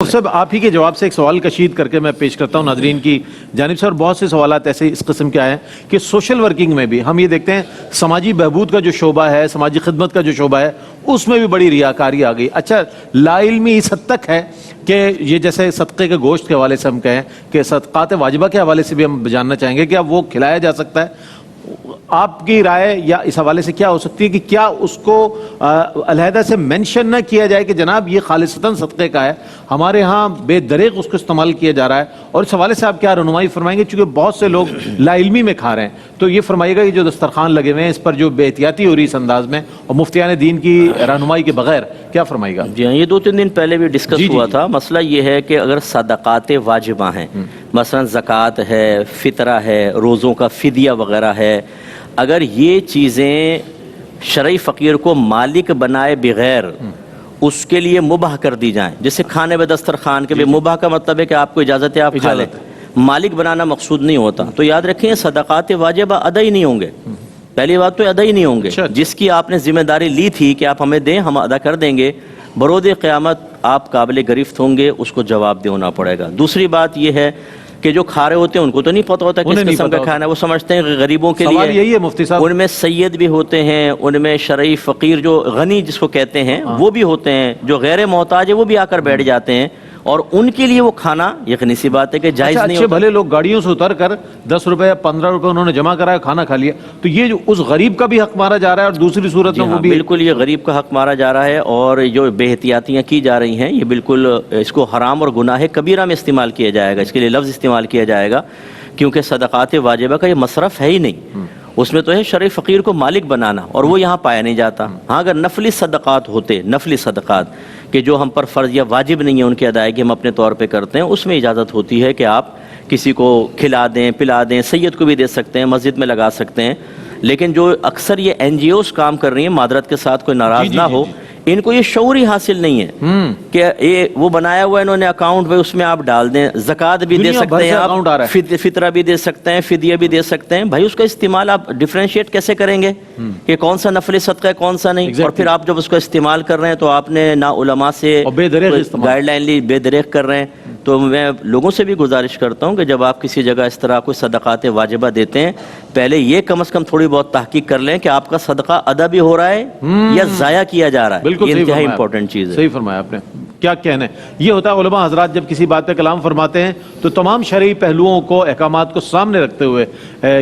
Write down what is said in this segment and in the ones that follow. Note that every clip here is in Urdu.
صاحب آپ ہی کے جواب سے ایک سوال کشید کر کے میں پیش کرتا ہوں ناظرین کی جانب سے، اور بہت سے سوالات ایسے اس قسم کے آئے ہیں کہ سوشل ورکنگ میں بھی ہم یہ دیکھتے ہیں سماجی بہبود کا جو شعبہ ہے، سماجی خدمت کا جو شعبہ ہے، اس میں بھی بڑی ریاکاری آ گئی۔ اچھا، لا علمی اس حد تک ہے کہ یہ جیسے صدقے کے گوشت کے حوالے سے ہم کہیں کہ صدقات واجبہ کے حوالے سے بھی ہم جاننا چاہیں گے کہ اب وہ کھلایا جا سکتا ہے؟ آپ کی رائے یا اس حوالے سے کیا ہو سکتی ہے کہ کیا اس کو علیحدہ سے مینشن نہ کیا جائے کہ جناب یہ خالصتاً صدقے کا ہے، ہمارے ہاں بے دریغ اس کو استعمال کیا جا رہا ہے؟ اور اس حوالے سے آپ کیا رہنمائی فرمائیں گے، چونکہ بہت سے لوگ لا علمی میں کھا رہے ہیں، تو یہ فرمائیے گا کہ جو دسترخوان لگے ہوئے ہیں اس پر جو بے احتیاطی ہو رہی اس انداز میں، اور مفتیان دین کی رہنمائی کے بغیر، کیا فرمائے گا؟ جی ہاں، یہ 2-3 دن پہلے بھی ڈسکس ہوا تھا۔ مسئلہ یہ ہے کہ اگر صدقات واجبہ ہیں، مثلا زکوٰۃ ہے، فطرہ ہے، روزوں کا فدیہ وغیرہ ہے، اگر یہ چیزیں شرعی فقیر کو مالک بنائے بغیر اس کے لیے مباح کر دی جائیں، جیسے کھانے میں دسترخوان کے بھی مباح کا مطلب ہے کہ آپ کو اجازت ہے، آپ کھا لیں، مالک بنانا مقصود نہیں ہوتا۔ تو یاد رکھیں صدقات واجبہ ادا ہی نہیں ہوں گے، پہلی بات تو ادا ہی نہیں ہوں گے۔ جس کی آپ نے ذمہ داری لی تھی کہ آپ ہمیں دیں، ہم ادا کر دیں گے، برود قیامت آپ قابل گرفت ہوں گے، اس کو جواب دینا پڑے گا۔ دوسری بات یہ ہے کہ جو کھا رہے ہوتے ہیں ان کو تو نہیں پتہ ہوتا کس قسم کا کھانا ہے، وہ سمجھتے ہیں کہ غریبوں کے لیے۔ یہی ہے مفتی صاحب، ان میں سید بھی ہوتے ہیں، ان میں شرعی فقیر جو غنی جس کو کہتے ہیں وہ بھی ہوتے ہیں، جو غیر محتاج ہے وہ بھی آ کر بیٹھ جاتے ہیں، اور ان کے لیے وہ کھانا یقینی سی بات ہے کہ جائز نہیں ہوتا۔ اچھے بھلے لوگ گاڑیوں سے اتر کر 10 روپے یا 15 روپے انہوں نے جمع کرایا، کھانا کھا لیا، تو یہ جو اس غریب کا بھی حق مارا جا رہا ہے، اور دوسری صورت میں وہ بھی بالکل یہ غریب کا حق مارا جا رہا ہے، اور جو بے احتیاطیاں کی جا رہی ہیں یہ بالکل اس کو حرام اور گناہ کبیرہ میں استعمال کیا جائے گا، اس کے لیے لفظ استعمال کیا جائے گا، کیونکہ صدقات واجبہ کا یہ مصرف ہے ہی نہیں، اس میں تو ہے شرعی فقیر کو مالک بنانا، اور وہ یہاں پایا نہیں جاتا۔ ہاں اگر نفلی صدقات ہوتے، نفلی صدقات کہ جو ہم پر فرض یا واجب نہیں ہے ان کی ادائیگی ہم اپنے طور پہ کرتے ہیں، اس میں اجازت ہوتی ہے کہ آپ کسی کو کھلا دیں، پلا دیں، سید کو بھی دے سکتے ہیں، مسجد میں لگا سکتے ہیں۔ لیکن جو اکثر یہ NGOs کام کر رہی ہیں، معذرت کے ساتھ کوئی ناراض نہ ہو، ان کو یہ شعور ہی حاصل نہیں ہے کہ یہ وہ بنایا ہوا ہے انہوں نے اکاؤنٹ، اس میں آپ ڈال دیں، زکوٰۃ بھی دے سکتے ہیں آپ، فطرہ بھی دے سکتے ہیں، فدیہ بھی دے سکتے ہیں۔ بھائی اس کا استعمال آپ ڈیفرینشیٹ کیسے کریں گے کہ کون سا نفلی صدقہ ہے کون سا نہیں؟ اور پھر آپ جب اس کو استعمال کر رہے ہیں تو آپ نے نہ علماء سے گائیڈ لائن لی، بے دریغ کر رہے ہیں۔ تو میں لوگوں سے بھی گزارش کرتا ہوں کہ جب آپ کسی جگہ اس طرح کوئی صدقات واجبہ دیتے ہیں، پہلے یہ کم از کم تھوڑی بہت تحقیق کر لیں کہ آپ کا صدقہ ادا بھی ہو رہا ہے یا ضائع کیا جا رہا ہے۔ بالکل یہ انتہائی امپورٹنٹ چیز ہے۔ صحیح فرمایا آپ نے، کیا کہنا ہے؟ یہ ہوتا ہے علماء حضرات جب کسی بات پہ کلام فرماتے ہیں تو تمام شرعی پہلوؤں کو، احکامات کو سامنے رکھتے ہوئے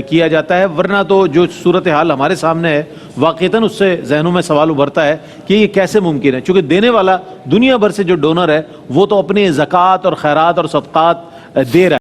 کیا جاتا ہے، ورنہ تو جو صورتحال ہمارے سامنے ہے واقعتاً اس سے ذہنوں میں سوال ابھرتا ہے کہ یہ کیسے ممکن ہے، چونکہ دینے والا دنیا بھر سے جو ڈونر ہے وہ تو اپنی زکوٰۃ اور خیرات اور صدقات دے رہا ہے۔